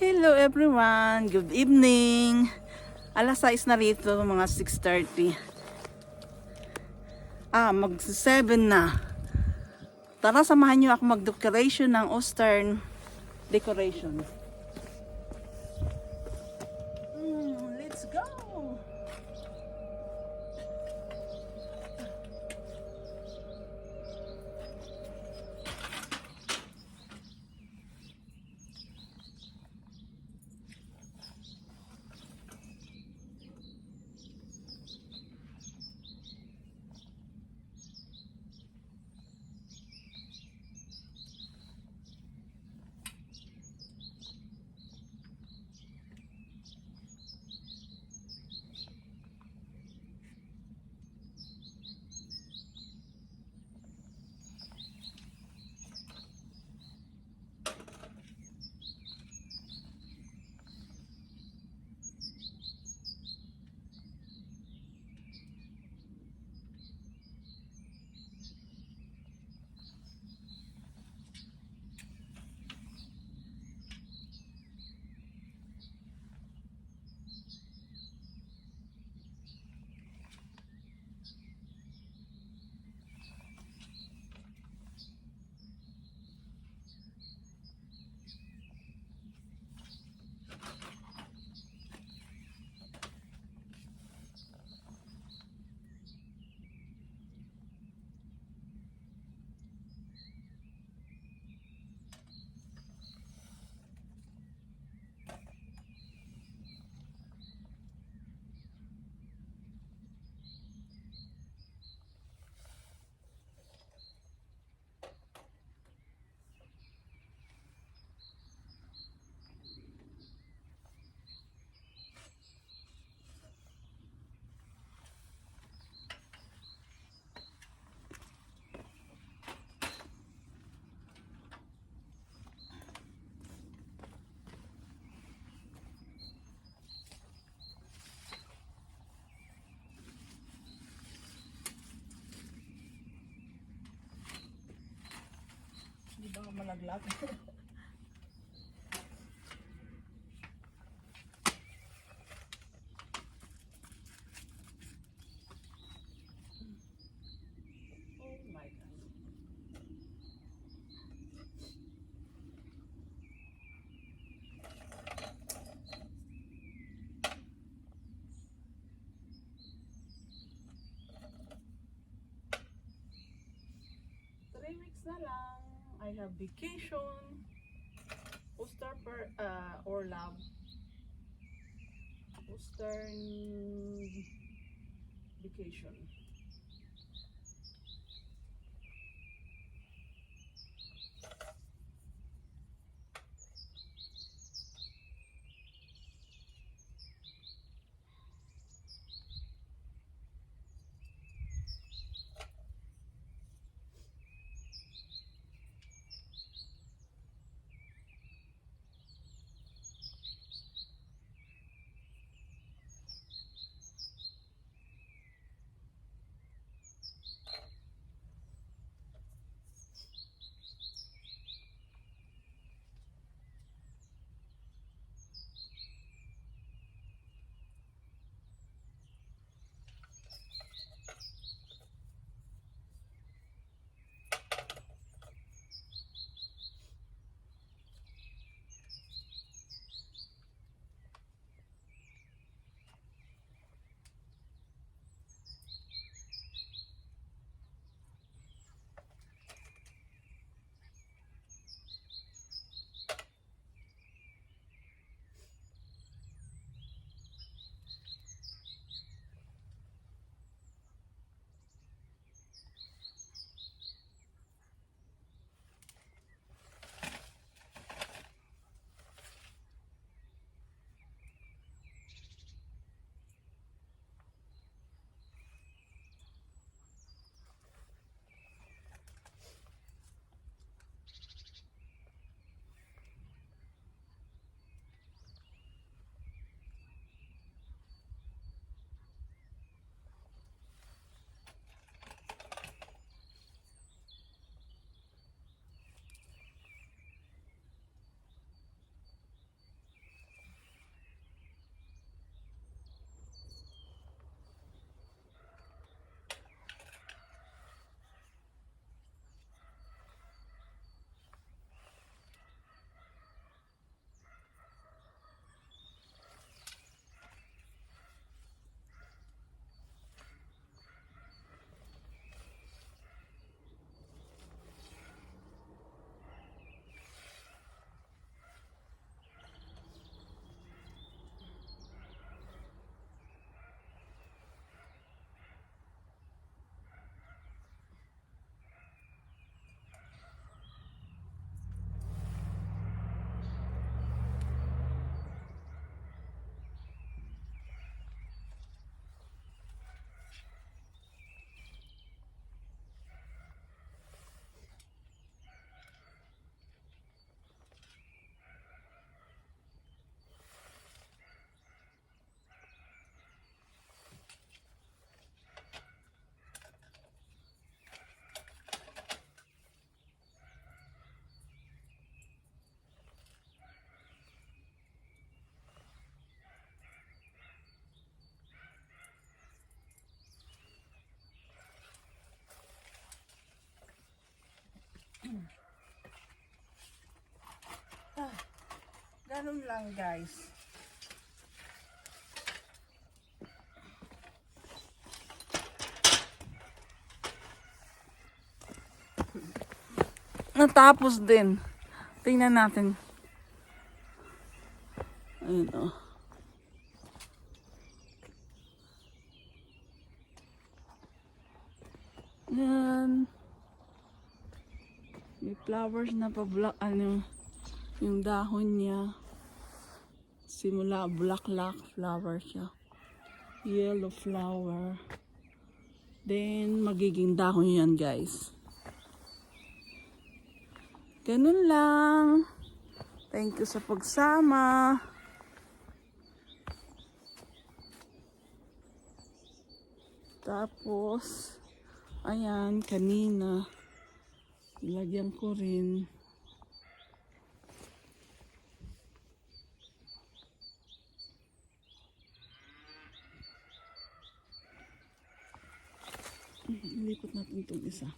Hello everyone, good evening. Alas 6 na rito, mga 6:30. Mag 7 na. Tara, samahan niyo ako mag-decoration ng Eastern decoration. Let's go! Di ba malaglag? Oh my God. Three weeks na lang. I have vacation. Or love. Eastern vacation. ganun lang guys. Natapos din. Tingnan natin. Ayun o. Yan. May flowers na pa black, yung dahon niya. Simula bulaklak flower siya. Yellow flower. Then magiging dahon yan guys. Ganun lang. Thank you sa pagsama. Tapos, ayan, kanina, ilagyan ko rin. Ilipot natin itong isa.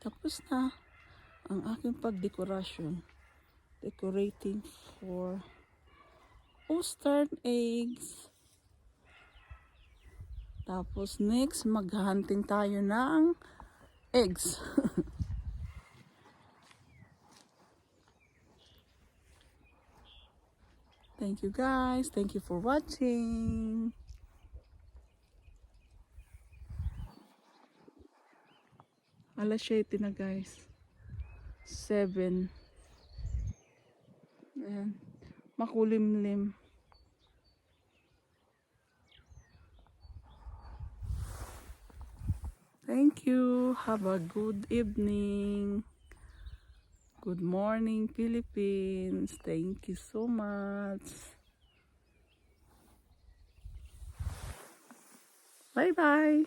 Tapos na ang aking pagdekorasyon. Decorating for Eastern eggs. Tapos next, maghahunting tayo ng eggs. Thank you guys. Thank you for watching. Alas 7 na guys. 7. Ayan. Makulimlim. Thank you. Have a good evening. Good morning, Philippines. Thank you so much. Bye-bye.